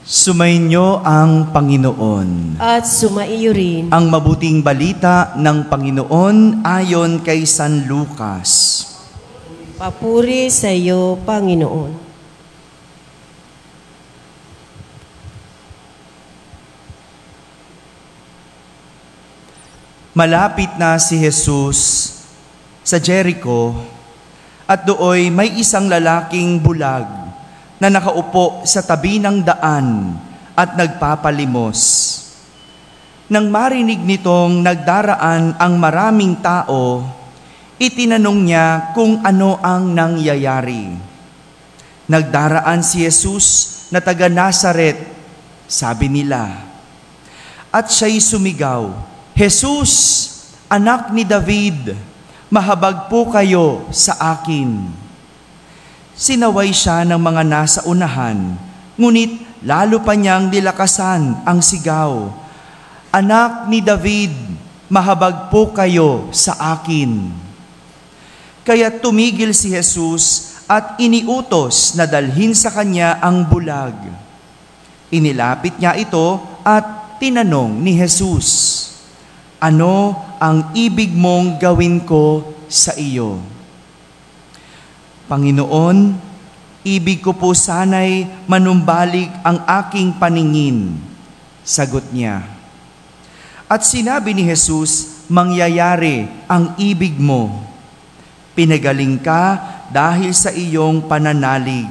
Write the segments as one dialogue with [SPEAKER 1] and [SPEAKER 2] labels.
[SPEAKER 1] Sumainyo ang Panginoon.
[SPEAKER 2] At sumaiyo rin.
[SPEAKER 1] Ang mabuting balita ng Panginoon ayon kay San Lucas.
[SPEAKER 2] Papuri sa iyo, Panginoon.
[SPEAKER 1] Malapit na si Jesus sa Jericho at dooy may isang lalaking bulag na nakaupo sa tabi ng daan at nagpapalimos. Nang marinig nitong nagdaraan ang maraming tao, itinanong niya kung ano ang nangyayari. Nagdaraan si Jesus na taga Nazaret, sabi nila. At siya'y sumigaw, "Jesus, anak ni David, mahabag po kayo sa akin." Sinaway siya ng mga nasa unahan, ngunit lalo pa niyang nilakasan ang sigaw, "Anak ni David, mahabag po kayo sa akin." Kaya tumigil si Jesus at iniutos na dalhin sa kanya ang bulag. Inilapit niya ito at tinanong ni Jesus, "Ano ang ibig mong gawin ko sa iyo?" "Panginoon, ibig ko po sana'y manumbalik ang aking paningin," sagot niya. At sinabi ni Jesus, "Mangyayari ang ibig mo. Pinagaling ka dahil sa iyong pananalig."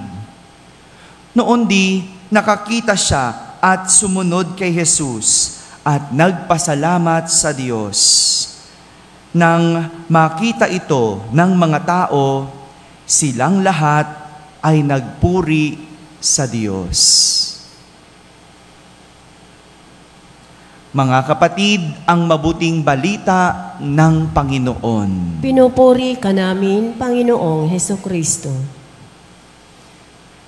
[SPEAKER 1] Noon di nakakita siya at sumunod kay Jesus at nagpasalamat sa Diyos. Nang makita ito ng mga tao, silang lahat ay nagpuri sa Diyos. Mga kapatid, ang mabuting balita ng Panginoon.
[SPEAKER 2] Pinupuri ka namin, Panginoong Hesukristo.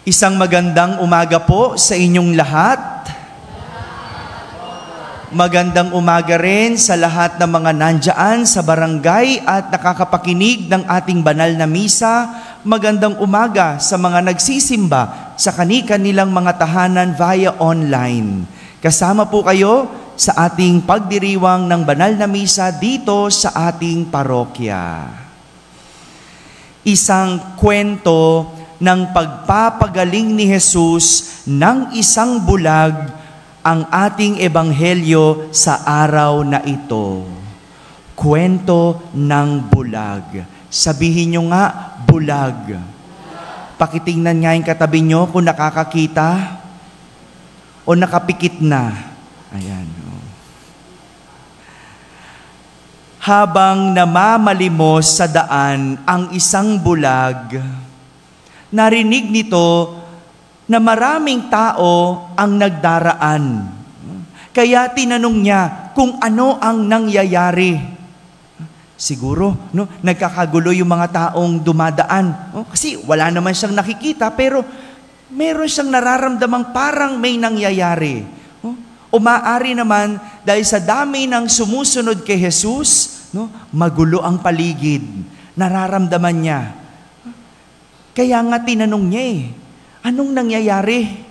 [SPEAKER 1] Isang magandang umaga po sa inyong lahat. Magandang umaga rin sa lahat ng mga nandyan sa barangay at nakakapakinig ng ating banal na misa. Magandang umaga sa mga nagsisimba sa kani-kanilang mga tahanan via online. Kasama po kayo sa ating pagdiriwang ng banal na misa dito sa ating parokya. Isang kwento ng pagpapagaling ni Jesus ng isang bulag ang ating ebanghelyo sa araw na ito. Kwento ng bulag. Sabihin nyo nga, bulag. Pakitingnan nga yung katabi nyo kung nakakakita o nakapikit na. Ayan. Habang namamalimos sa daan ang isang bulag, narinig nito na maraming tao ang nagdaraan. Kaya tinanong niya kung ano ang nangyayari. Siguro, nagkakagulo yung mga taong dumadaan. Kasi wala naman siyang nakikita, pero meron siyang nararamdamang parang may nangyayari. O maaari naman, dahil sa dami ng sumusunod kay Jesus, magulo ang paligid. Nararamdaman niya. Kaya nga tinanong niya anong nangyayari?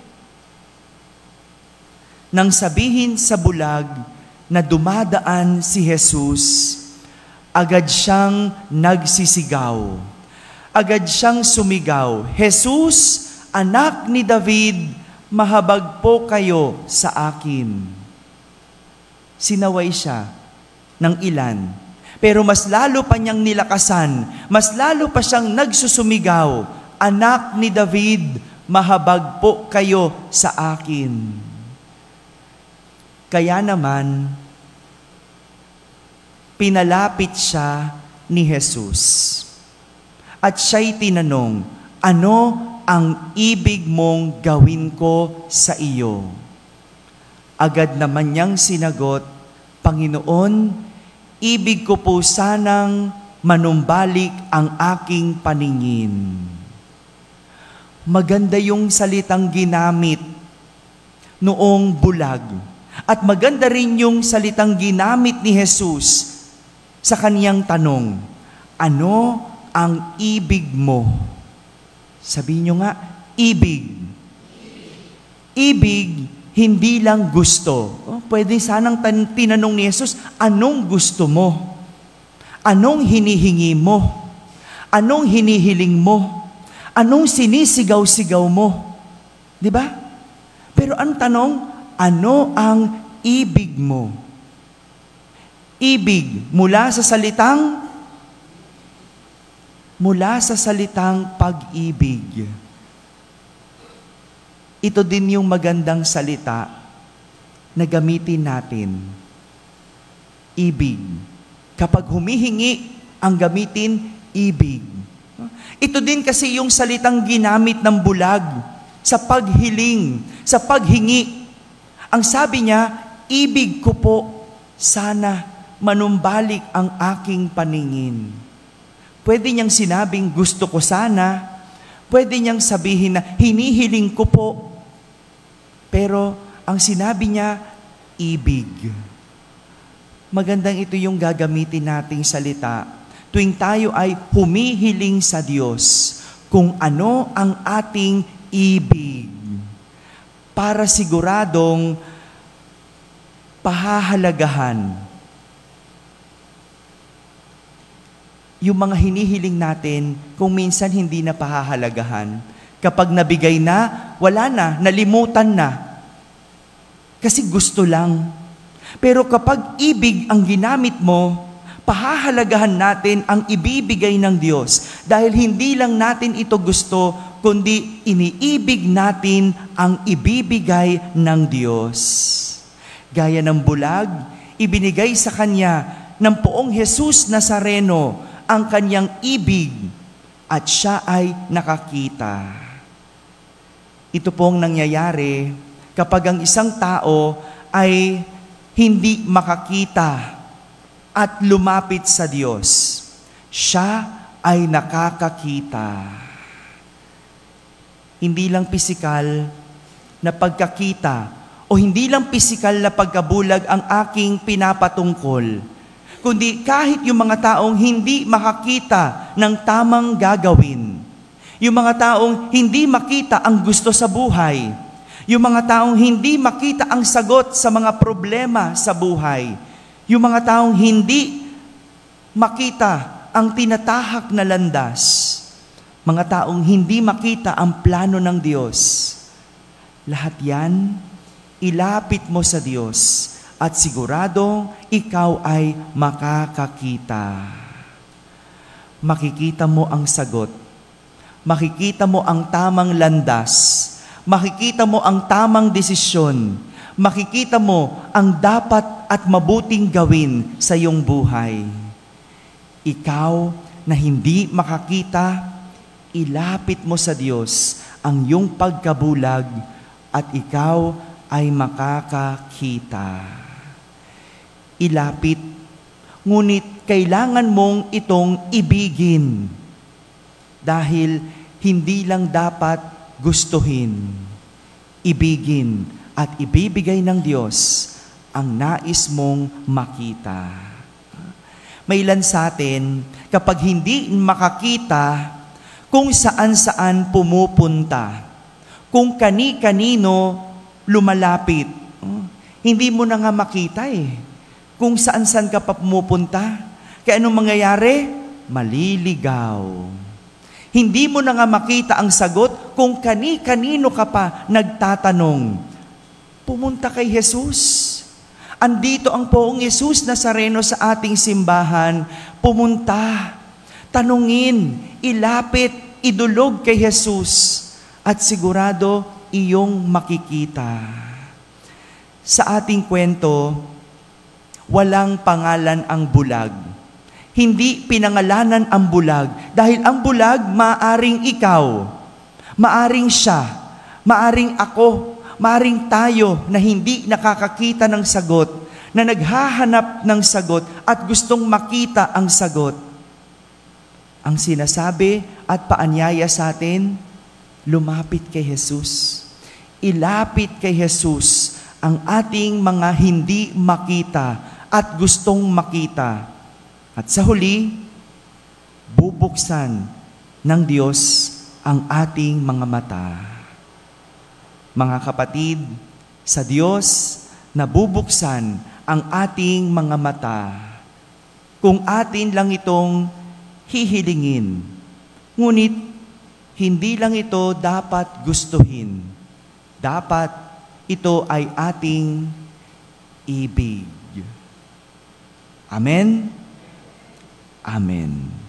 [SPEAKER 1] Nang sabihin sa bulag na dumadaan si Jesus, agad siyang nagsisigaw. Agad siyang sumigaw, "Jesus, anak ni David, mahabag po kayo sa akin." Sinaway siya ng ilan, pero mas lalo pa niyang nilakasan, mas lalo pa siyang nagsusumigaw, "Anak ni David, mahabag po kayo sa akin." Kaya naman, pinalapit siya ni Jesus. At siya'y tinanong, "Ano ang ibig mong gawin ko sa iyo?" Agad naman niyang sinagot, "Panginoon, ibig ko po sanang manumbalik ang aking paningin." Maganda yung salitang ginamit noong bulag. At maganda rin yung salitang ginamit ni Jesus sa kaniyang tanong, "Ano ang ibig mo?" Sabihin nyo nga, ibig. Ibig, hindi lang gusto. Pwede sanang tinanong ni Jesus, anong gusto mo? Anong hinihingi mo? Anong hinihiling mo? Anong sinisigaw-sigaw mo? Di ba? Pero ang tanong, ano ang ibig mo? Ibig mula sa salitang pag-ibig. Ito din yung magandang salita na gamitin natin. Ibig. Kapag humihingi, ang gamitin, ibig. Ito din kasi yung salitang ginamit ng bulag sa paghiling, sa paghingi. Ang sabi niya, ibig ko po, sana manumbalik ang aking paningin. Pwede niyang sinabing, gusto ko sana. Pwede niyang sabihin na, hinihiling ko po. Pero ang sinabi niya, ibig. Magandang ito yung gagamitin nating salita tuwing tayo ay humihiling sa Diyos kung ano ang ating ibig. Para siguradong pahahalagahan yung mga hinihiling natin kung minsan hindi na pahahalagahan. Kapag nabigay na, wala na, nalimutan na. Kasi gusto lang. Pero kapag ibig ang ginamit mo, pahahalagahan natin ang ibibigay ng Diyos. Dahil hindi lang natin ito gusto, kundi iniibig natin ang ibibigay ng Diyos. Gaya ng bulag, ibinigay sa Kanya ng poong Jesus Nazareno ang Kanyang ibig at siya ay nakakita. Ito pong nangyayari kapag ang isang tao ay hindi makakita at lumapit sa Diyos. Siya ay nakakakita. Hindi lang pisikal na pagkakita o hindi lang pisikal na pagkabulag ang aking pinapatungkol, kundi kahit yung mga taong hindi makakita ng tamang gagawin, yung mga taong hindi makita ang gusto sa buhay, yung mga taong hindi makita ang sagot sa mga problema sa buhay, yung mga taong hindi makita ang tinatahak na landas, mga taong hindi makita ang plano ng Diyos, lahat yan, ilapit mo sa Diyos at siguradong ikaw ay makakakita. Makikita mo ang sagot. Makikita mo ang tamang landas. Makikita mo ang tamang desisyon. Makikita mo ang dapat at mabuting gawin sa iyong buhay. Ikaw na hindi makakita, ilapit mo sa Diyos ang iyong pagkabulag at ikaw ay makakakita. Ilapit, ngunit kailangan mong itong ibigin dahil hindi lang dapat gustuhin, ibigin at ibibigay ng Diyos ang nais mong makita. May ilan sa atin, kapag hindi makakita kung saan-saan pumupunta, kung kani-kanino lumalapit, hindi mo na nga makita kung saan-saan ka pa pumupunta. Kaya anong mangyayari? Maliligaw. Hindi mo na nga makita ang sagot kung kani-kanino ka pa nagtatanong. Pumunta kay Jesus. Andito ang poong Jesus Nazareno sa ating simbahan. Pumunta, tanungin, ilapit, idulog kay Jesus. At sigurado, iyong makikita. Sa ating kwento, walang pangalan ang bulag. Hindi pinangalanan ang bulag. Dahil ang bulag, maaring ikaw, maaring siya, maaring ako, maaring tayo na hindi nakakakita ng sagot, na naghahanap ng sagot at gustong makita ang sagot. Ang sinasabi at paanyaya sa atin, lumapit kay Jesus. Ilapit kay Jesus ang ating mga hindi makita at gustong makita. At sa huli, bubuksan ng Diyos ang ating mga mata. Mga kapatid, sa Diyos nabubuksan ang ating mga mata. Kung atin lang itong hihilingin, ngunit hindi lang ito dapat gustuhin. Dapat ito ay ating ibig. Amen? Amen.